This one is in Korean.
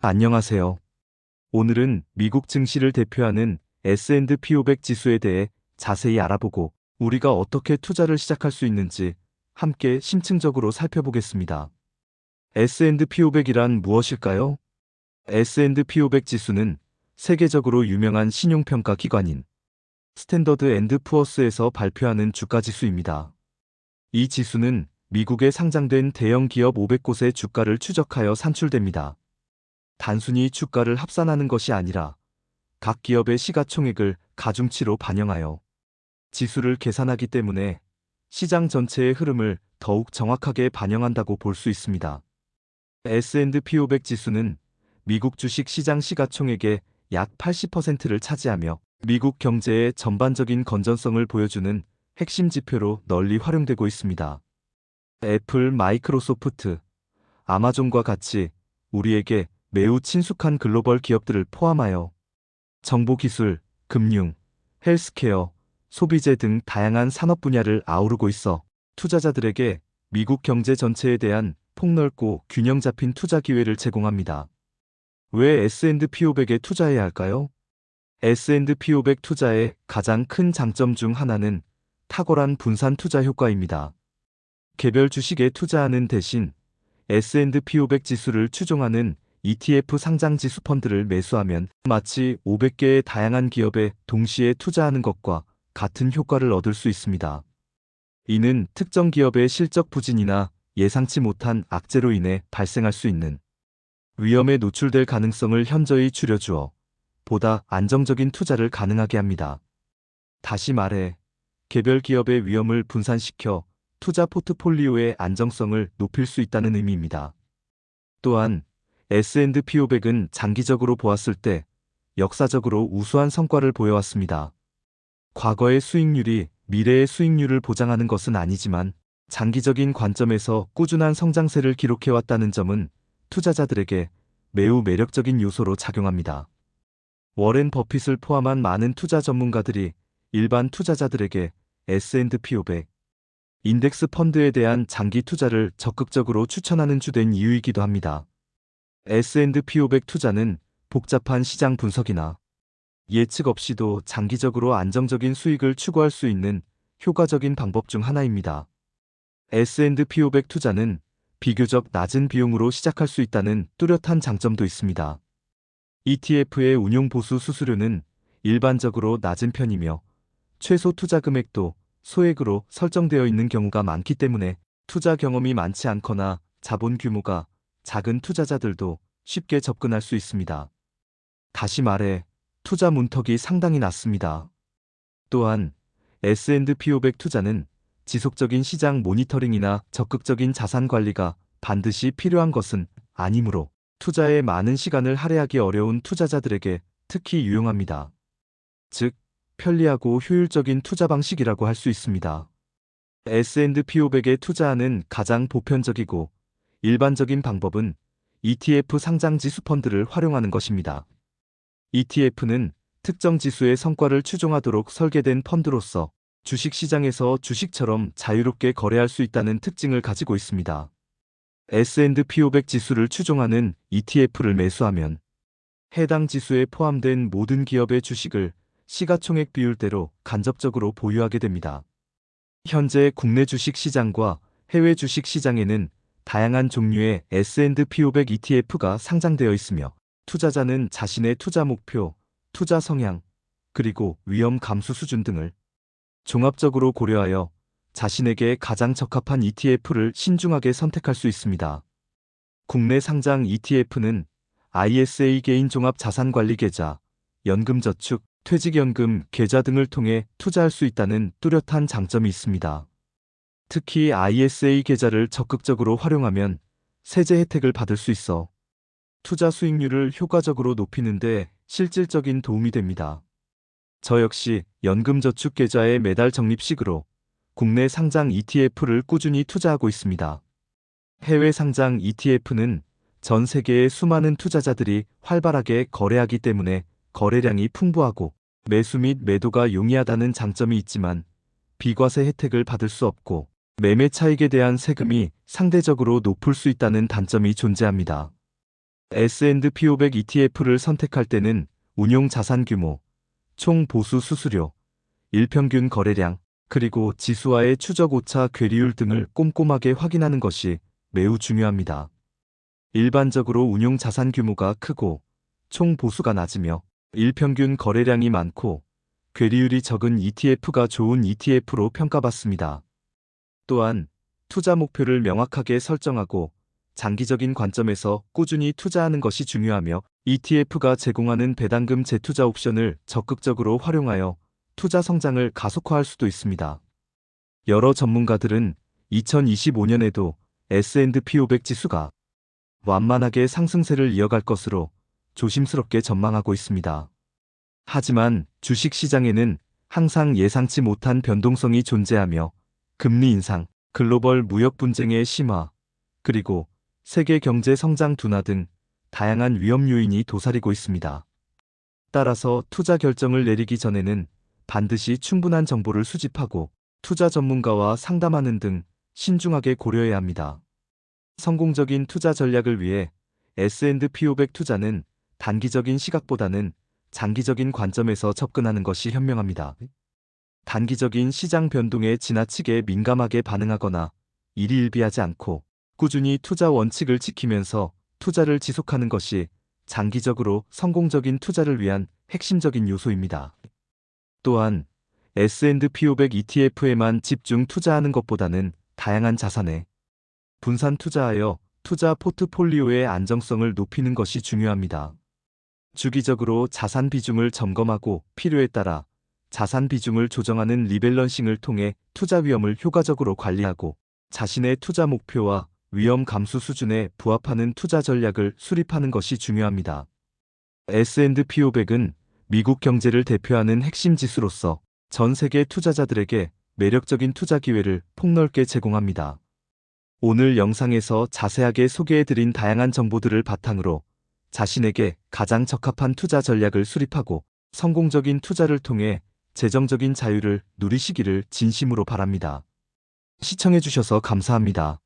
안녕하세요. 오늘은 미국 증시를 대표하는 S&P 500 지수에 대해 자세히 알아보고 우리가 어떻게 투자를 시작할 수 있는지 함께 심층적으로 살펴보겠습니다. S&P 500이란 무엇일까요? S&P 500 지수는 세계적으로 유명한 신용평가 기관인 스탠더드 앤드 푸어스에서 발표하는 주가 지수입니다. 이 지수는 미국에 상장된 대형 기업 500곳의 주가를 추적하여 산출됩니다. 단순히 주가를 합산하는 것이 아니라 각 기업의 시가총액을 가중치로 반영하여 지수를 계산하기 때문에 시장 전체의 흐름을 더욱 정확하게 반영한다고 볼 수 있습니다. S&P 500 지수는 미국 주식 시장 시가총액의 약 80%를 차지하며 미국 경제의 전반적인 건전성을 보여주는 핵심 지표로 널리 활용되고 있습니다. 애플, 마이크로소프트, 아마존과 같이 우리에게 매우 친숙한 글로벌 기업들을 포함하여 정보기술, 금융, 헬스케어, 소비재 등 다양한 산업 분야를 아우르고 있어 투자자들에게 미국 경제 전체에 대한 폭넓고 균형 잡힌 투자 기회를 제공합니다. 왜 S&P 500에 투자해야 할까요? S&P 500 투자의 가장 큰 장점 중 하나는 탁월한 분산 투자 효과입니다. 개별 주식에 투자하는 대신 S&P 500 지수를 추종하는 ETF 상장 지수 펀드를 매수하면 마치 500개의 다양한 기업에 동시에 투자하는 것과 같은 효과를 얻을 수 있습니다. 이는 특정 기업의 실적 부진이나 예상치 못한 악재로 인해 발생할 수 있는 위험에 노출될 가능성을 현저히 줄여주어 보다 안정적인 투자를 가능하게 합니다. 다시 말해, 개별 기업의 위험을 분산시켜 투자 포트폴리오의 안정성을 높일 수 있다는 의미입니다. 또한 S&P 500은 장기적으로 보았을 때 역사적으로 우수한 성과를 보여왔습니다. 과거의 수익률이 미래의 수익률을 보장하는 것은 아니지만 장기적인 관점에서 꾸준한 성장세를 기록해왔다는 점은 투자자들에게 매우 매력적인 요소로 작용합니다. 워렌 버핏을 포함한 많은 투자 전문가들이 일반 투자자들에게 S&P 500 인덱스 펀드에 대한 장기 투자를 적극적으로 추천하는 주된 이유이기도 합니다. S&P 500 투자는 복잡한 시장 분석이나 예측 없이도 장기적으로 안정적인 수익을 추구할 수 있는 효과적인 방법 중 하나입니다. S&P 500 투자는 비교적 낮은 비용으로 시작할 수 있다는 뚜렷한 장점도 있습니다. ETF의 운용 보수 수수료는 일반적으로 낮은 편이며 최소 투자 금액도 소액으로 설정되어 있는 경우가 많기 때문에 투자 경험이 많지 않거나 자본 규모가 작은 투자자들도 쉽게 접근할 수 있습니다. 다시 말해, 투자 문턱이 상당히 낮습니다. 또한 S&P 500 투자는 지속적인 시장 모니터링이나 적극적인 자산 관리가 반드시 필요한 것은 아니므로 투자에 많은 시간을 할애하기 어려운 투자자들에게 특히 유용합니다. 즉, 편리하고 효율적인 투자 방식이라고 할 수 있습니다. S&P 500에 투자하는 가장 보편적이고 일반적인 방법은 ETF 상장 지수 펀드를 활용하는 것입니다. ETF는 특정 지수의 성과를 추종하도록 설계된 펀드로서 주식시장에서 주식처럼 자유롭게 거래할 수 있다는 특징을 가지고 있습니다. S&P 500 지수를 추종하는 ETF를 매수하면 해당 지수에 포함된 모든 기업의 주식을 시가총액 비율대로 간접적으로 보유하게 됩니다. 현재 국내 주식 시장과 해외 주식 시장에는 다양한 종류의 S&P 500 ETF가 상장되어 있으며 투자자는 자신의 투자 목표, 투자 성향, 그리고 위험 감수 수준 등을 종합적으로 고려하여 자신에게 가장 적합한 ETF를 신중하게 선택할 수 있습니다. 국내 상장 ETF는 ISA 개인 종합 자산관리 계좌, 연금저축, 퇴직연금 계좌 등을 통해 투자할 수 있다는 뚜렷한 장점이 있습니다. 특히 ISA 계좌를 적극적으로 활용하면 세제 혜택을 받을 수 있어 투자 수익률을 효과적으로 높이는 데 실질적인 도움이 됩니다. 저 역시 연금저축 계좌의 매달 적립식으로 국내 상장 ETF를 꾸준히 투자하고 있습니다. 해외 상장 ETF는 전 세계의 수많은 투자자들이 활발하게 거래하기 때문에 거래량이 풍부하고 매수 및 매도가 용이하다는 장점이 있지만 비과세 혜택을 받을 수 없고 매매 차익에 대한 세금이 상대적으로 높을 수 있다는 단점이 존재합니다. S&P 500 ETF를 선택할 때는 운용 자산 규모, 총 보수 수수료, 일평균 거래량, 그리고 지수와의 추적 오차 괴리율 등을 꼼꼼하게 확인하는 것이 매우 중요합니다. 일반적으로 운용 자산 규모가 크고 총 보수가 낮으며 일평균 거래량이 많고 괴리율이 적은 ETF가 좋은 ETF로 평가받습니다. 또한 투자 목표를 명확하게 설정하고 장기적인 관점에서 꾸준히 투자하는 것이 중요하며 ETF가 제공하는 배당금 재투자 옵션을 적극적으로 활용하여 투자 성장을 가속화할 수도 있습니다. 여러 전문가들은 2025년에도 S&P 500 지수가 완만하게 상승세를 이어갈 것으로 조심스럽게 전망하고 있습니다. 하지만 주식 시장에는 항상 예상치 못한 변동성이 존재하며 금리 인상, 글로벌 무역 분쟁의 심화, 그리고 세계 경제 성장 둔화 등 다양한 위험 요인이 도사리고 있습니다. 따라서 투자 결정을 내리기 전에는 반드시 충분한 정보를 수집하고 투자 전문가와 상담하는 등 신중하게 고려해야 합니다. 성공적인 투자 전략을 위해 S&P 500 투자는 단기적인 시각보다는 장기적인 관점에서 접근하는 것이 현명합니다. 단기적인 시장 변동에 지나치게 민감하게 반응하거나 일희일비하지 않고 꾸준히 투자 원칙을 지키면서 투자를 지속하는 것이 장기적으로 성공적인 투자를 위한 핵심적인 요소입니다. 또한 S&P 500 ETF에만 집중 투자하는 것보다는 다양한 자산에 분산 투자하여 투자 포트폴리오의 안정성을 높이는 것이 중요합니다. 주기적으로 자산 비중을 점검하고 필요에 따라 자산 비중을 조정하는 리밸런싱을 통해 투자 위험을 효과적으로 관리하고 자신의 투자 목표와 위험 감수 수준에 부합하는 투자 전략을 수립하는 것이 중요합니다. S&P 500은 미국 경제를 대표하는 핵심 지수로서 전 세계 투자자들에게 매력적인 투자 기회를 폭넓게 제공합니다. 오늘 영상에서 자세하게 소개해드린 다양한 정보들을 바탕으로 자신에게 가장 적합한 투자 전략을 수립하고 성공적인 투자를 통해 재정적인 자유를 누리시기를 진심으로 바랍니다. 시청해주셔서 감사합니다.